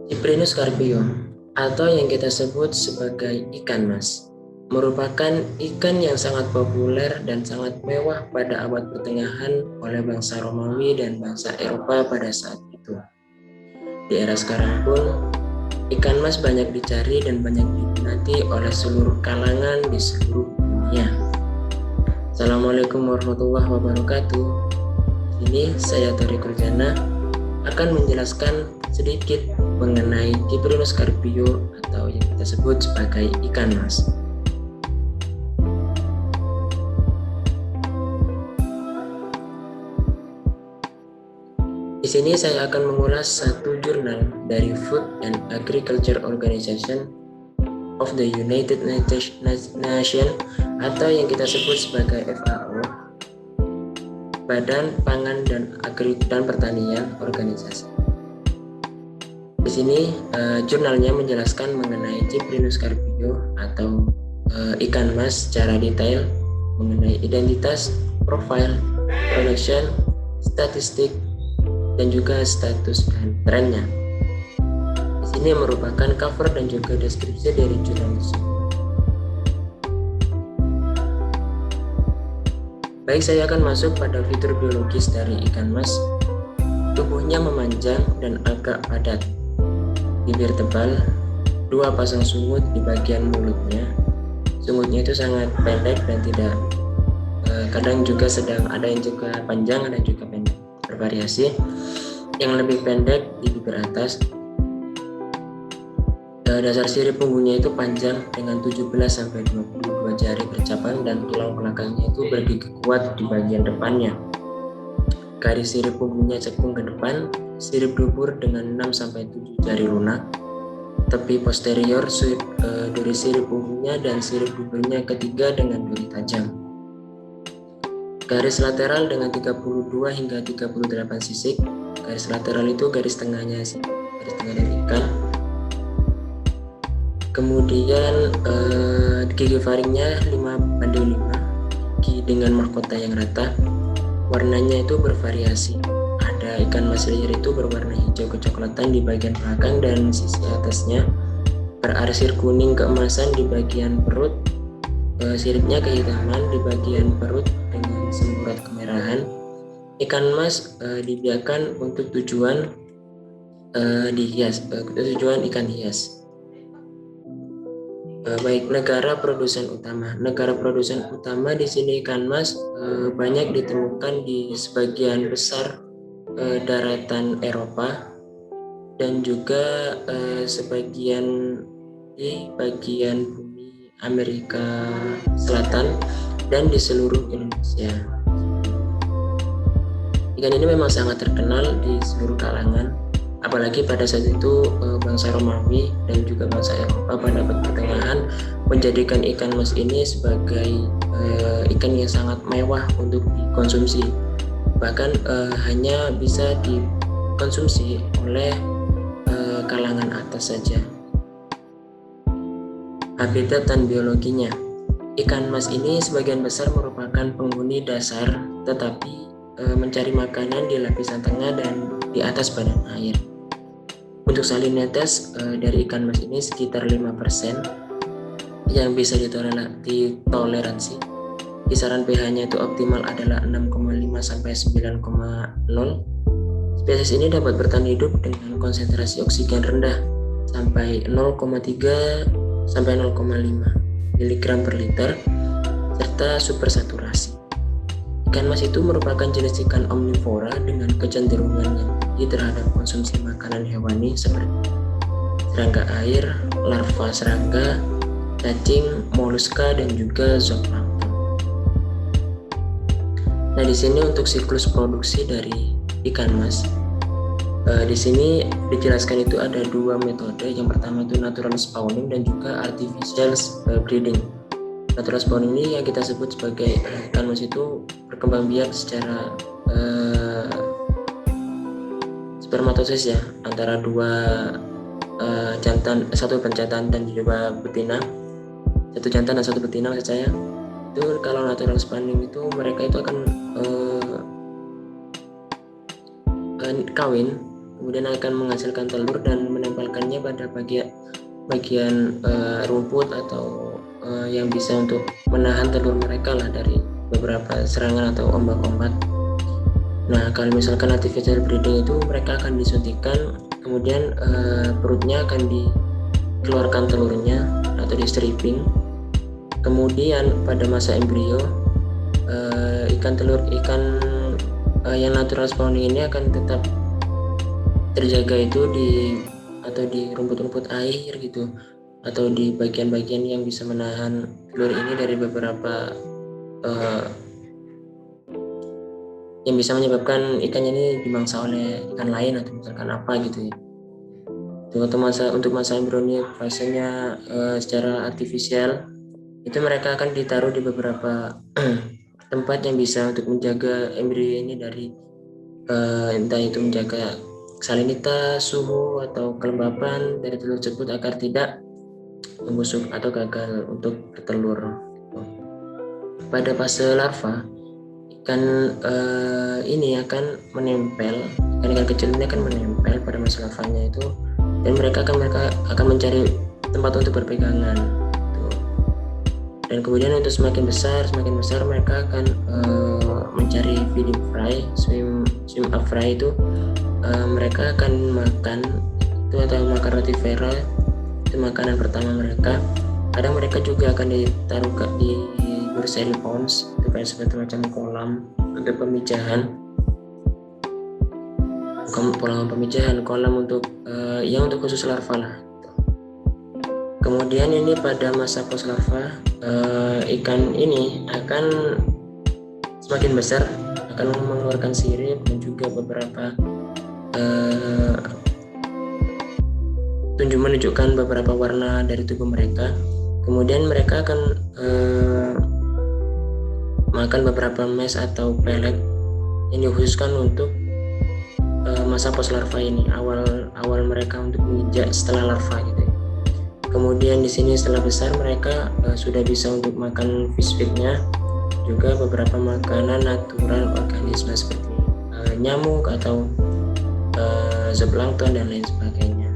Cyprinus carpio atau yang kita sebut sebagai ikan mas merupakan ikan yang sangat populer dan sangat mewah pada abad pertengahan oleh bangsa Romawi dan bangsa Eropa pada saat itu. Di era sekarang pun, ikan mas banyak dicari dan banyak diminati oleh seluruh kalangan di seluruh dunia. Assalamualaikum warahmatullahi wabarakatuh. Ini saya Tori Kurjana akan menjelaskan sedikit mengenai Cyprinus carpio atau yang kita sebut sebagai ikan mas. Di sini saya akan mengulas satu jurnal dari Food and Agriculture Organization of the United Nations atau yang kita sebut sebagai FAO, Badan Pangan dan Pertanian Organisasi. Di sini jurnalnya menjelaskan mengenai Cyprinus carpio atau ikan mas secara detail mengenai identitas, profil, production, statistik, dan juga status dan trennya. Di sini merupakan cover dan juga deskripsi dari jurnal tersebut. Baik, saya akan masuk pada fitur biologis dari ikan mas. Tubuhnya memanjang dan agak padat, bibir tebal, 2 pasang sungut di bagian mulutnya. Sungutnya itu sangat pendek dan tidak kadang juga sedang, ada yang juga panjang, ada juga pendek, bervariasi. Yang lebih pendek di bibir atas. Dasar sirip punggungnya itu panjang dengan 17-22 jari bercabang dan tulang belakangnya itu bergigi kuat di bagian depannya. Garis sirip punggungnya cekung ke depan, sirip dubur dengan 6-7 jari lunak. Tepi posterior duri sirip punggungnya dan sirip duburnya ketiga dengan duri tajam. Garis lateral dengan 32 hingga 38 sisik. Garis lateral itu garis tengahnya dari ikan. Kemudian gigi faringnya 5:5, gigi dengan mahkota yang rata. Warnanya itu bervariasi. Ada ikan mas liar itu berwarna hijau kecoklatan di bagian belakang dan sisi atasnya, berarsir kuning keemasan di bagian perut, siripnya kehitaman di bagian perut dengan semburat kemerahan. Ikan mas dibiarkan untuk tujuan tujuan ikan hias. Baik, negara produsen utama. Negara produsen utama di sini ikan mas banyak ditemukan di sebagian besar daratan Eropa dan juga sebagian di bagian bumi Amerika Selatan dan di seluruh Indonesia. Ikan ini memang sangat terkenal di seluruh kalangan, apalagi pada saat itu bangsa Romawi dan juga bangsa Eropa pada abad pertengahan menjadikan ikan mas ini sebagai ikan yang sangat mewah untuk dikonsumsi. Bahkan hanya bisa dikonsumsi oleh kalangan atas saja. Habitat dan biologinya. Ikan mas ini sebagian besar merupakan penghuni dasar, tetapi mencari makanan di lapisan tengah dan di atas badan air. Untuk salinitas dari ikan mas ini sekitar 5% yang bisa ditoleransi. Kisaran pH-nya itu optimal adalah 6,5 sampai 9,0. Spesies ini dapat bertahan hidup dengan konsentrasi oksigen rendah sampai 0,3 sampai 0,5 mg per liter serta supersaturasi. Ikan mas itu merupakan jenis ikan omnivora dengan kecenderungan yang tinggi terhadap konsumsi makanan hewani seperti serangga air, larva serangga, cacing, moluska, dan juga zooplankton. Nah, di sini untuk siklus produksi dari ikan mas, di sini dijelaskan itu ada 2 metode. Yang pertama itu natural spawning dan juga artificial breeding. Natural spawning ini yang kita sebut sebagai ikan mas itu berkembang biak secara spermatosis ya, antara 2 jantan, 1 penjantan dan 2 betina, 1 jantan dan 1 betina maksud saya. Itu kalau natural spawning itu mereka itu akan kawin, kemudian akan menghasilkan telur dan menempelkannya pada bagian rumput atau yang bisa untuk menahan telur mereka lah dari beberapa serangan atau ombak-ombak. Nah, kalau misalkan artificial breeding itu mereka akan disuntikkan, kemudian perutnya akan dikeluarkan telurnya atau di stripping. Kemudian pada masa embrio ikan yang natural spawning ini akan tetap terjaga itu di rumput-rumput air gitu, atau di bagian-bagian yang bisa menahan telur ini dari beberapa yang bisa menyebabkan ikannya ini dimangsa oleh ikan lain atau misalkan apa gitu ya. Untuk masa embryo fasenya secara artifisial itu mereka akan ditaruh di beberapa tempat yang bisa untuk menjaga embrio ini dari entah itu menjaga salinitas, suhu atau kelembapan dari telur tersebut agar tidak membusuk atau gagal untuk bertelur. Pada fase larva, ikan ini akan menempel, ikan kecil ini akan menempel pada masa larvanya itu, dan mereka akan mencari tempat untuk berpegangan. Dan kemudian untuk semakin besar mereka akan mencari feeding fry, swim up fry itu mereka akan makan itu atau makan rotivera, itu makanan pertama mereka. Kadang mereka juga akan ditaruh di nursery ponds, itu kayak seperti macam kolam untuk pemijahan, kolam untuk untuk khusus larva lah. Kemudian ini pada masa post larva, ikan ini akan semakin besar, akan mengeluarkan sirip dan juga beberapa menunjukkan beberapa warna dari tubuh mereka. Kemudian mereka akan makan beberapa mes atau pelet yang dikhususkan untuk masa post larva ini, awal mereka untuk menginjak setelah larva gitu. Kemudian di sini setelah besar mereka sudah bisa untuk makan fish feed-nya, juga beberapa makanan natural organisme seperti nyamuk atau zooplankton dan lain sebagainya.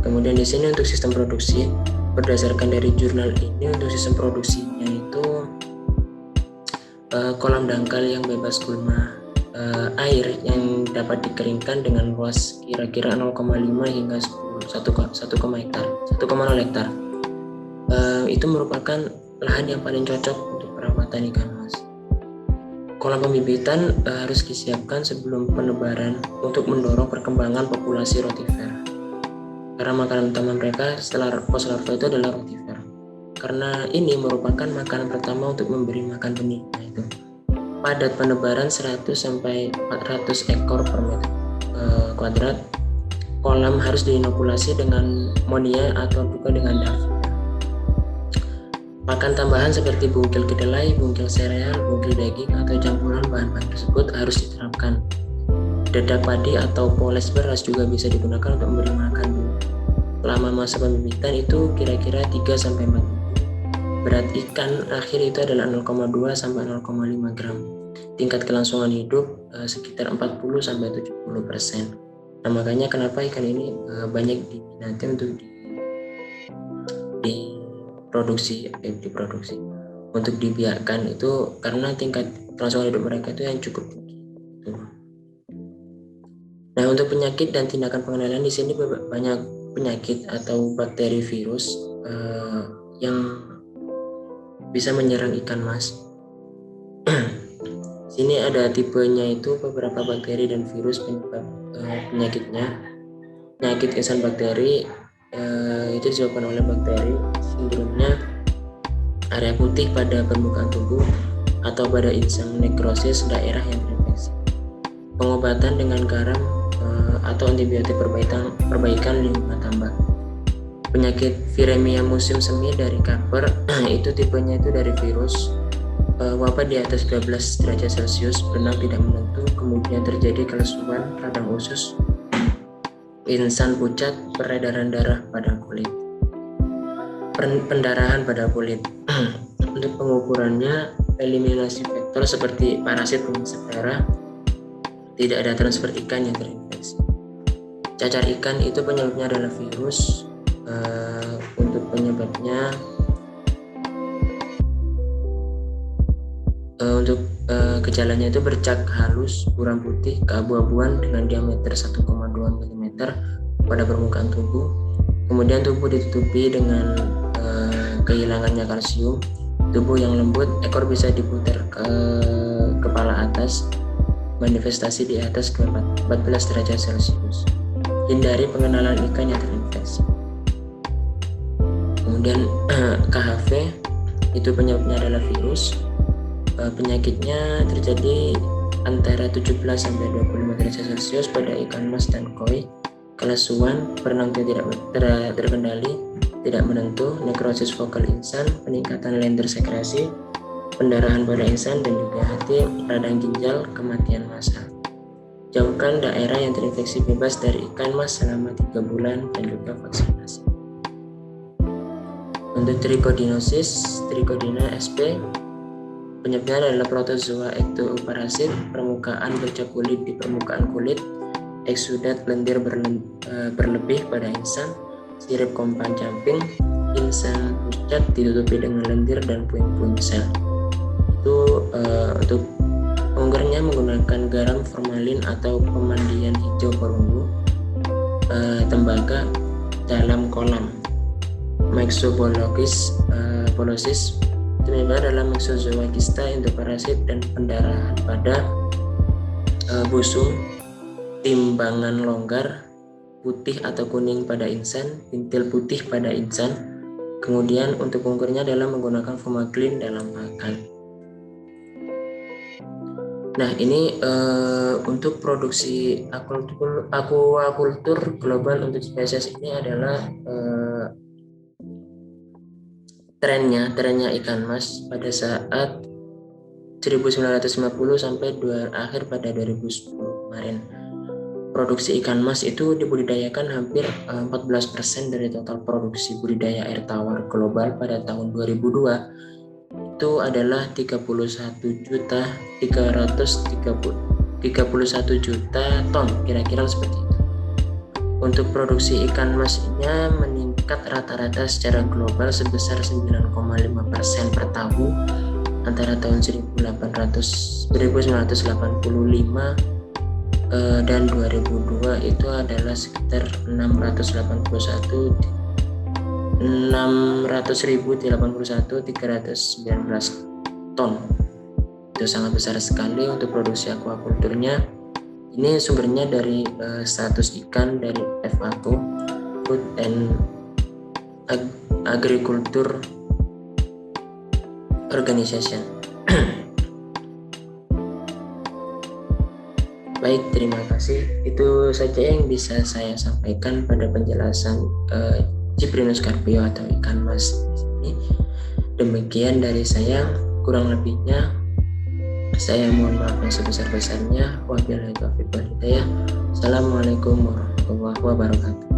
Kemudian di sini untuk sistem produksi, berdasarkan dari jurnal ini, untuk sistem produksinya itu kolam dangkal yang bebas gulma air yang dapat dikeringkan dengan luas kira-kira 0,5 hingga 1,0 hektar. Itu merupakan lahan yang paling cocok untuk perawatan ikan mas. Kolam pembibitan harus disiapkan sebelum penebaran untuk mendorong perkembangan populasi rotifer. Karena makanan utama mereka setelah post larva itu adalah rotifer. Karena ini merupakan makanan pertama untuk memberi makan benihnya itu. Padat penebaran 100 sampai 400 ekor per meter kuadrat. Kolam harus diinokulasi dengan monia atau juga dengan davia. Pakan tambahan seperti bungkil kedelai, bungkil sereal, bungkil daging atau campuran bahan-bahan tersebut harus diterapkan. Dedak padi atau poles beras juga bisa digunakan untuk memberi makan. Lama masa pembibitan itu kira-kira 3-4 minggu. Berat ikan akhir itu adalah 0,2 sampai 0,5 gram. Tingkat kelangsungan hidup sekitar 40-70%. Nah, makanya kenapa ikan ini banyak diminati untuk diproduksi untuk dibiarkan itu, karena tingkat kelangsungan hidup mereka itu yang cukup tinggi. Nah, untuk penyakit dan tindakan pengendalian di sini banyak penyakit atau bakteri virus yang bisa menyerang ikan mas. Sini ada tipenya itu beberapa bakteri dan virus penyebab penyakitnya. Penyakit insang bakteri itu disebabkan oleh bakteri, sindromnya area putih pada permukaan tubuh atau pada insang, nekrosis daerah yang terinfeksi. Pengobatan dengan garam atau antibiotik perbaikan limpa tambah. Penyakit viremia musim semi dari Kaper itu tipenya itu dari virus. Wabah di atas 12 derajat Celcius, benang tidak menentu, kemudian terjadi kelesuan radang usus, insan pucat, peredaran darah pada kulit, pendarahan pada kulit. Untuk pengukurannya, eliminasi faktor seperti parasit pengisap darah, tidak ada transfer ikan yang terinfeksi. Cacar ikan itu penyebabnya adalah virus. Untuk penyebabnya gejalanya itu bercak halus, buram putih, keabu-abuan dengan diameter 1,2 mm pada permukaan tubuh. Kemudian tubuh ditutupi dengan kehilangannya kalsium. Tubuh yang lembut, ekor bisa diputar ke kepala atas, manifestasi di atas 14 derajat Celcius. Hindari pengenalan ikan yang terinfeksi. Kemudian KHV itu penyebabnya adalah virus. Penyakitnya terjadi antara 17 sampai 25 derajat Celcius pada ikan mas dan koi. Kelasuan, berenang tidak terkendali, tidak menentu, nekrosis vokal insan, peningkatan lender sekresi, pendarahan pada insan dan juga hati, radang ginjal, kematian massal. Jauhkan daerah yang terinfeksi bebas dari ikan mas selama 3 bulan dan juga vaksinasi. Untuk trichodinosis, Trichodina sp, penyebabnya adalah protozoa ektoparasit, permukaan bercak kulit di permukaan kulit, eksudat lendir berlebih pada insan, sirip kompan camping, insan pucat ditutupi dengan lendir dan puing-puing sel. Itu untuk pengunggernya menggunakan garam formalin atau pemandian hijau perunggu, tembaga dalam kolam. Myxopolosis penyebabnya adalah Myxozoa kista, endoparasit dan pendarahan pada busung, timbangan longgar, putih atau kuning pada insan, pintil putih pada insan. Kemudian untuk pengunggernya adalah menggunakan formalin dalam pakan. Nah, ini untuk produksi aquacultur global untuk spesies ini adalah trennya ikan mas pada saat 1950 sampai akhir pada 2010 kemarin. Produksi ikan mas itu dibudidayakan hampir 14% dari total produksi budidaya air tawar global pada tahun 2002. Itu adalah 31 juta ton, kira-kira seperti itu. Untuk produksi ikan masnya meningkat rata-rata secara global sebesar 9,5% per tahun antara tahun 1985 dan 2002. Itu adalah sekitar 319 ton. Itu sangat besar sekali untuk produksi aquaculturnya. Ini sumbernya dari status ikan dari FAO, Food and Agriculture Organization. Baik, terima kasih. Itu saja yang bisa saya sampaikan pada penjelasan Cyprinus carpio atau ikan mas ini. Demikian dari saya, kurang lebihnya saya mohon maaf yang sebesar-besarnya. Wabillahi taufiq wal hidayah. Assalamualaikum warahmatullahi wabarakatuh.